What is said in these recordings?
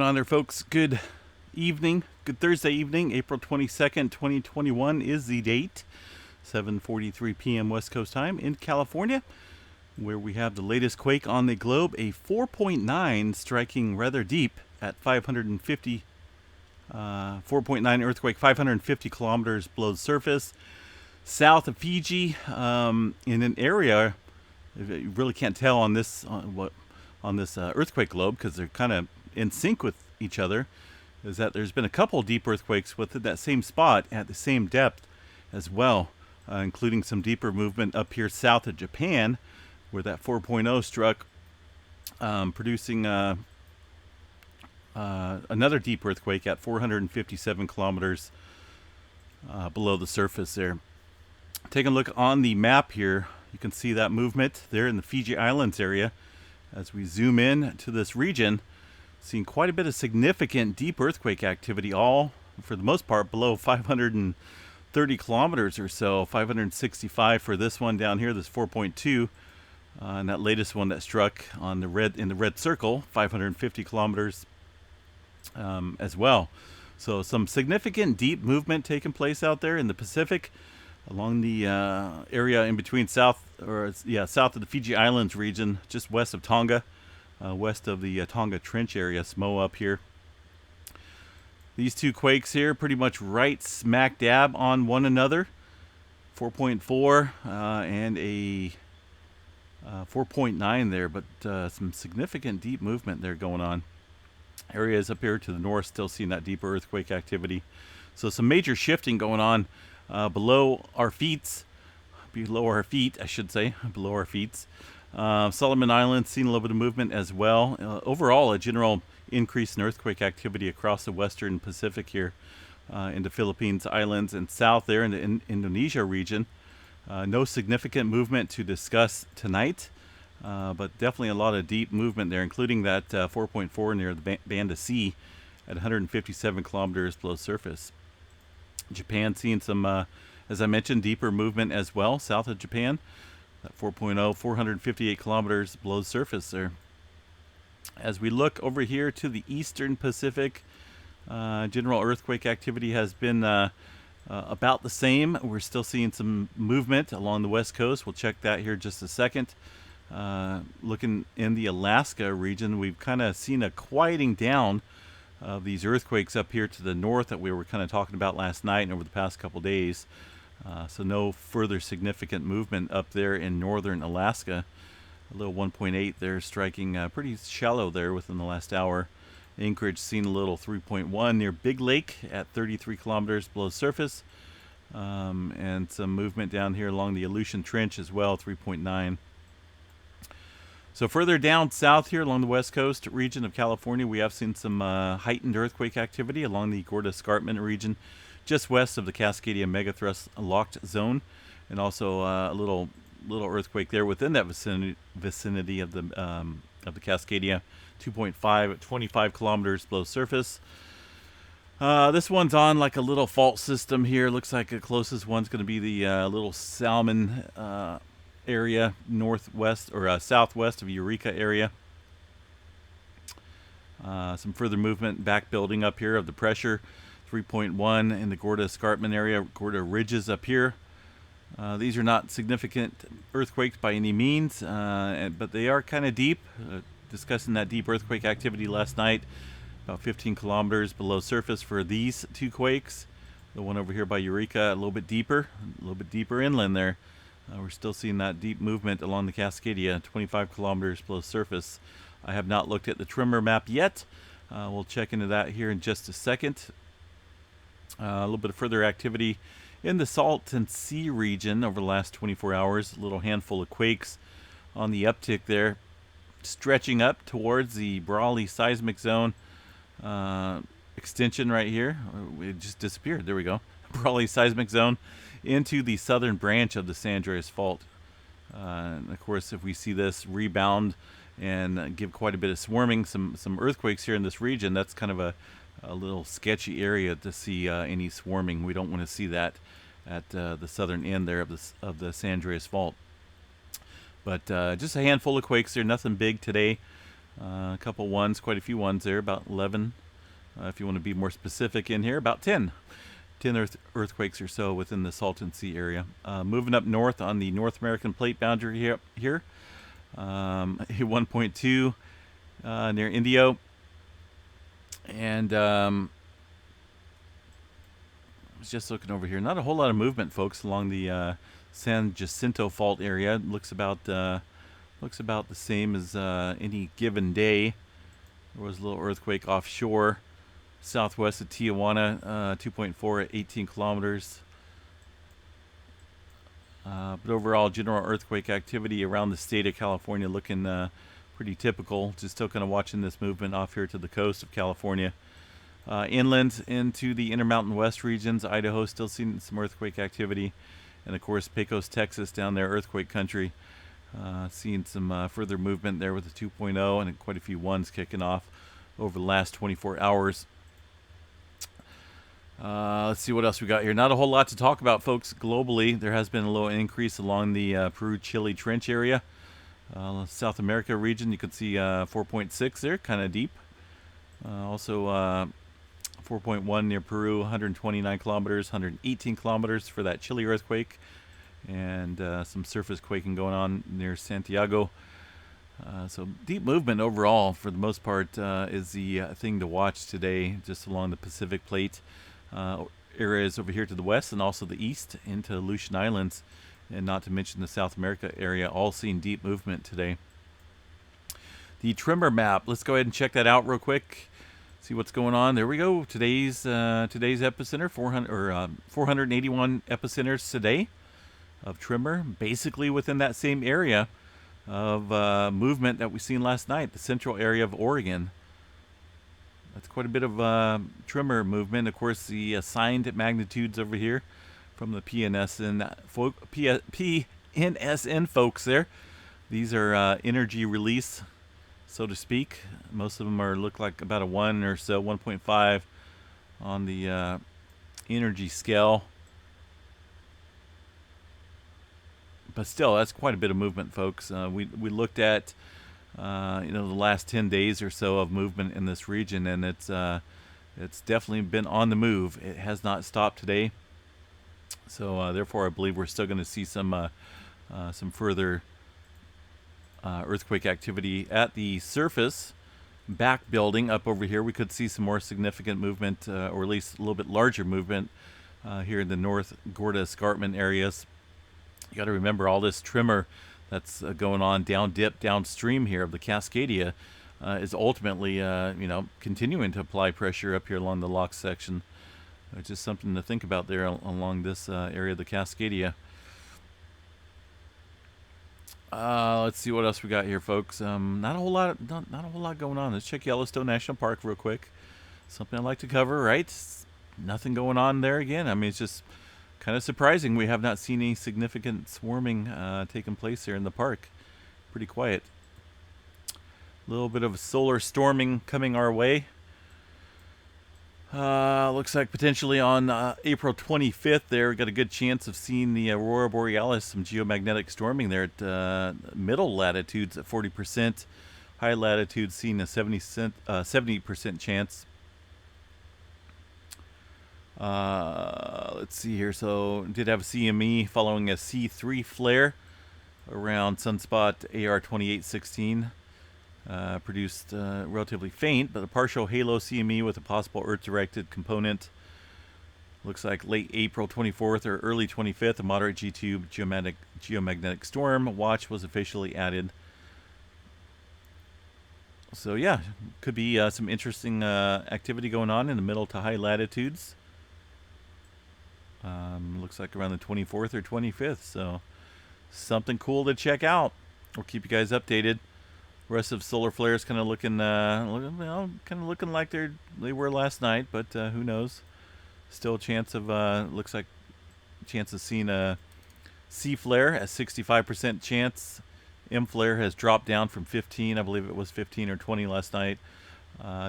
on there, folks? Good evening. Good Thursday evening. April 22nd, 2021 is the date. 7:43 p.m. West Coast time in California, where we have the latest quake on the globe, a 4.9 striking rather deep at 550, 4.9 earthquake, 550 kilometers below the surface, south of Fiji, in an area you really can't tell on this earthquake globe because they're kind of in sync with each other. Is that there's been a couple deep earthquakes within that same spot at the same depth as well, including some deeper movement up here south of Japan, where that 4.0 struck, producing another deep earthquake at 457 kilometers below the surface there. Taking a look on the map here, you can see that movement there in the Fiji Islands area. As we zoom in to this region, seeing quite a bit of significant deep earthquake activity, all for the most part below 530 kilometers or so, 565 for this one down here, this 4.2, and that latest one that struck on the red circle, 550 kilometers as well. So some significant deep movement taking place out there in the Pacific, along the area in between south of the Fiji Islands region, just west of Tonga, west of the Tonga Trench area, Samoa up here. These two quakes here pretty much right smack dab on one another, 4.4 and a 4.9 there, but some significant deep movement there going on. Areas up here to the north still seeing that deeper earthquake activity. So some major shifting going on below our feet, I should say, below our feet. Solomon Islands seeing a little bit of movement as well. Overall, a general increase in earthquake activity across the western Pacific here, in the Philippines Islands and south there in the Indonesia region. No significant movement to discuss tonight, but definitely a lot of deep movement there, including that 4.4 near the Band of Sea at 157 kilometers below surface. Japan seeing some, as I mentioned, deeper movement as well, south of Japan. That 4.0, 458 kilometers below the surface there. As we look over here to the eastern Pacific, general earthquake activity has been about the same. We're still seeing some movement along the west coast. We'll check that here in just a second. Looking in the Alaska region, we've kind of seen a quieting down of these earthquakes up here to the north that we were kind of talking about last night and over the past couple days. So no further significant movement up there in northern Alaska. A little 1.8 there, striking pretty shallow there within the last hour. Anchorage seen a little 3.1 near Big Lake at 33 kilometers below surface. And some movement down here along the Aleutian Trench as well, 3.9. So further down south here along the west coast region of California, we have seen some heightened earthquake activity along the Gorda Escarpment region, just west of the Cascadia megathrust locked zone, and also a little earthquake there within that vicinity of the Cascadia, 2.5 at 25 kilometers below surface. This one's on like a little fault system here. Looks like the closest one's going to be the little Salmon area, northwest or southwest of Eureka area. Some further movement back building up here of the pressure, 3.1 in the Gorda Escarpment area, Gorda Ridges up here. These are not significant earthquakes by any means, but they are kind of deep. Discussing that deep earthquake activity last night, about 15 kilometers below surface for these two quakes. The one over here by Eureka, a little bit deeper inland there. We're still seeing that deep movement along the Cascadia, 25 kilometers below surface. I have not looked at the tremor map yet. We'll check into that here in just a second. A little bit of further activity in the Salton Sea region over the last 24 hours. A little handful of quakes on the uptick there, stretching up towards the Brawley seismic zone extension right here. It just disappeared. There we go. Brawley seismic zone into the southern branch of the San Andreas Fault. And of course, if we see this rebound and give quite a bit of swarming, some earthquakes here in this region, that's kind of a little sketchy area to see any swarming. We don't want to see that at the southern end there of the San Andreas Fault. But just a handful of quakes there, nothing big today. A couple ones, quite a few ones there, about 11. If you want to be more specific in here, about 10. 10 earthquakes or so within the Salton Sea area. Moving up north on the North American plate boundary here 1.2 near Indio. And I was just looking over here. Not a whole lot of movement, folks, along the San Jacinto Fault area. It looks about the same as any given day. There was a little earthquake offshore, southwest of Tijuana, 2.4 at 18 kilometers. But overall, general earthquake activity around the state of California looking pretty typical. Just still kind of watching this movement off here to the coast of California. Inland into the Intermountain West regions, Idaho still seeing some earthquake activity. And of course, Pecos, Texas down there, earthquake country. Seeing some further movement there with the 2.0 and quite a few ones kicking off over the last 24 hours. Let's see what else we got here. Not a whole lot to talk about, folks. Globally, there has been a little increase along the Peru-Chile Trench area. South America region, you can see 4.6 there, kind of deep. Also 4.1 near Peru, 129 kilometers, 118 kilometers for that Chile earthquake. And some surface quaking going on near Santiago. So deep movement overall, for the most part, is the thing to watch today, just along the Pacific Plate. Areas over here to the west and also the east into Aleutian Islands, and not to mention the South America area, all seeing deep movement today. The tremor map, let's go ahead and check that out real quick. See what's going on. There we go. Today's epicenter, 481 epicenters today of tremor, basically within that same area of movement that we seen last night, the central area of Oregon. That's quite a bit of tremor movement. Of course, the assigned magnitudes over here from the PNSN folks there. These are energy release, so to speak. Most of them look like about a 1 or so, 1.5 on the energy scale. But still, that's quite a bit of movement, folks. We looked at the last 10 days or so of movement in this region, and it's definitely been on the move. It has not stopped today, so therefore I believe we're still going to see some further earthquake activity at the surface. Back building up over here, we could see some more significant movement, or at least a little bit larger movement here in the North Gorda Escarpment areas. You got to remember all this tremor that's going on downstream here of the Cascadia is ultimately, continuing to apply pressure up here along the lock section. Just something to think about there along this area of the Cascadia. Let's see what else we got here, folks. Not a whole lot going on. Let's check Yellowstone National Park real quick. Something I like to cover, right? Nothing going on there again. I mean, it's just kind of surprising. We have not seen any significant swarming taking place here in the park. Pretty quiet. A little bit of solar storming coming our way. Looks like potentially on April 25th there, we got a good chance of seeing the Aurora Borealis, some geomagnetic storming there at middle latitudes at 40%. High latitudes seeing a 70% chance. Let's see here. So did have a CME following a C3 flare around sunspot AR 2816. Produced relatively faint, but a partial halo CME with a possible Earth-directed component. Looks like late April 24th or early 25th, a moderate G2 geomagnetic storm watch was officially added. So yeah, could be some interesting activity going on in the middle to high latitudes. Looks like around the 24th or 25th, so something cool to check out. We'll keep you guys updated. Rest of solar flares kind of looking like they were last night, but who knows? Still a chance of looks like chance of seeing a C flare at 65% chance. M flare has dropped down from 15, I believe it was 15 or 20 last night.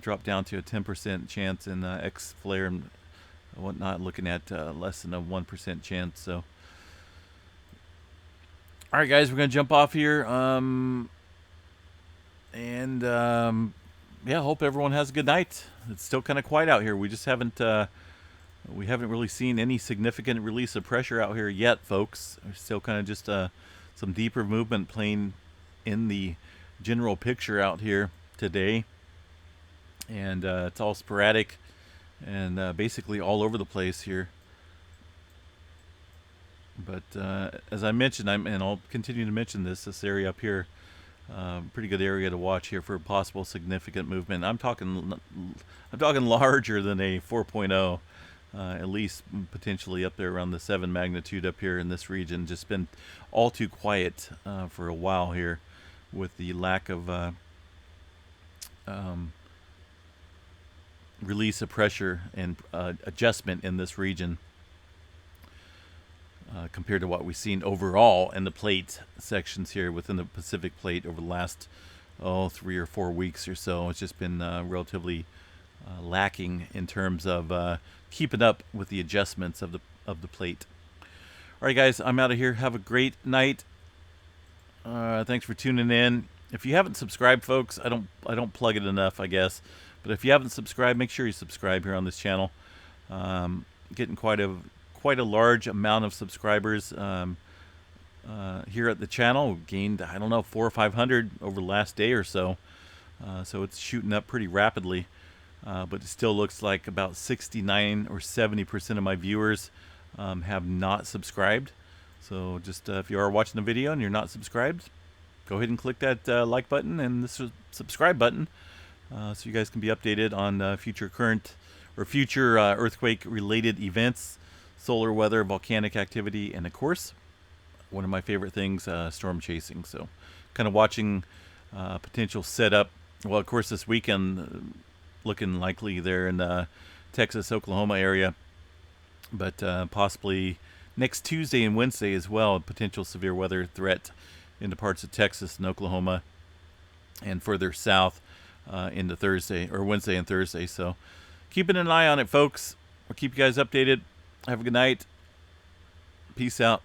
Dropped down to a 10% chance, and X flare and whatnot looking at less than a 1% chance. So, all right, guys, we're gonna jump off here. And yeah, hope everyone has a good night. It's still kind of quiet out here. We just haven't we haven't really seen any significant release of pressure out here yet, folks. There's still kind of just some deeper movement playing in the general picture out here today, and it's all sporadic and basically all over the place here. But as I mentioned, and I'll continue to mention this area up here, pretty good area to watch here for possible significant movement. I'm talking larger than a 4.0, at least potentially up there around the 7 magnitude up here in this region. Just been all too quiet for a while here, with the lack of release of pressure and adjustment in this region. Compared to what we've seen overall in the plate sections here within the Pacific plate over the last 3 or 4 weeks or so. It's just been relatively lacking in terms of keeping up with the adjustments of the plate. All right, guys, I'm out of here. Have a great night. Thanks for tuning in. If you haven't subscribed, folks, I don't plug it enough, I guess. But if you haven't subscribed, make sure you subscribe here on this channel. Getting quite a large amount of subscribers here at the channel. Gained, I don't know, 400 or 500 over the last day or so. So it's shooting up pretty rapidly. But it still looks like about 69 or 70% of my viewers have not subscribed. So just if you are watching the video and you're not subscribed, go ahead and click that like button and the subscribe button, so you guys can be updated on future earthquake related events, solar weather, volcanic activity, and of course, one of my favorite things, storm chasing. So kind of watching potential setup. Well, of course, this weekend looking likely there in the Texas, Oklahoma area, but possibly next Tuesday and Wednesday as well, potential severe weather threat into parts of Texas and Oklahoma, and further south into Thursday or Wednesday and Thursday. So keeping an eye on it, folks. I'll keep you guys updated. Have a good night. Peace out.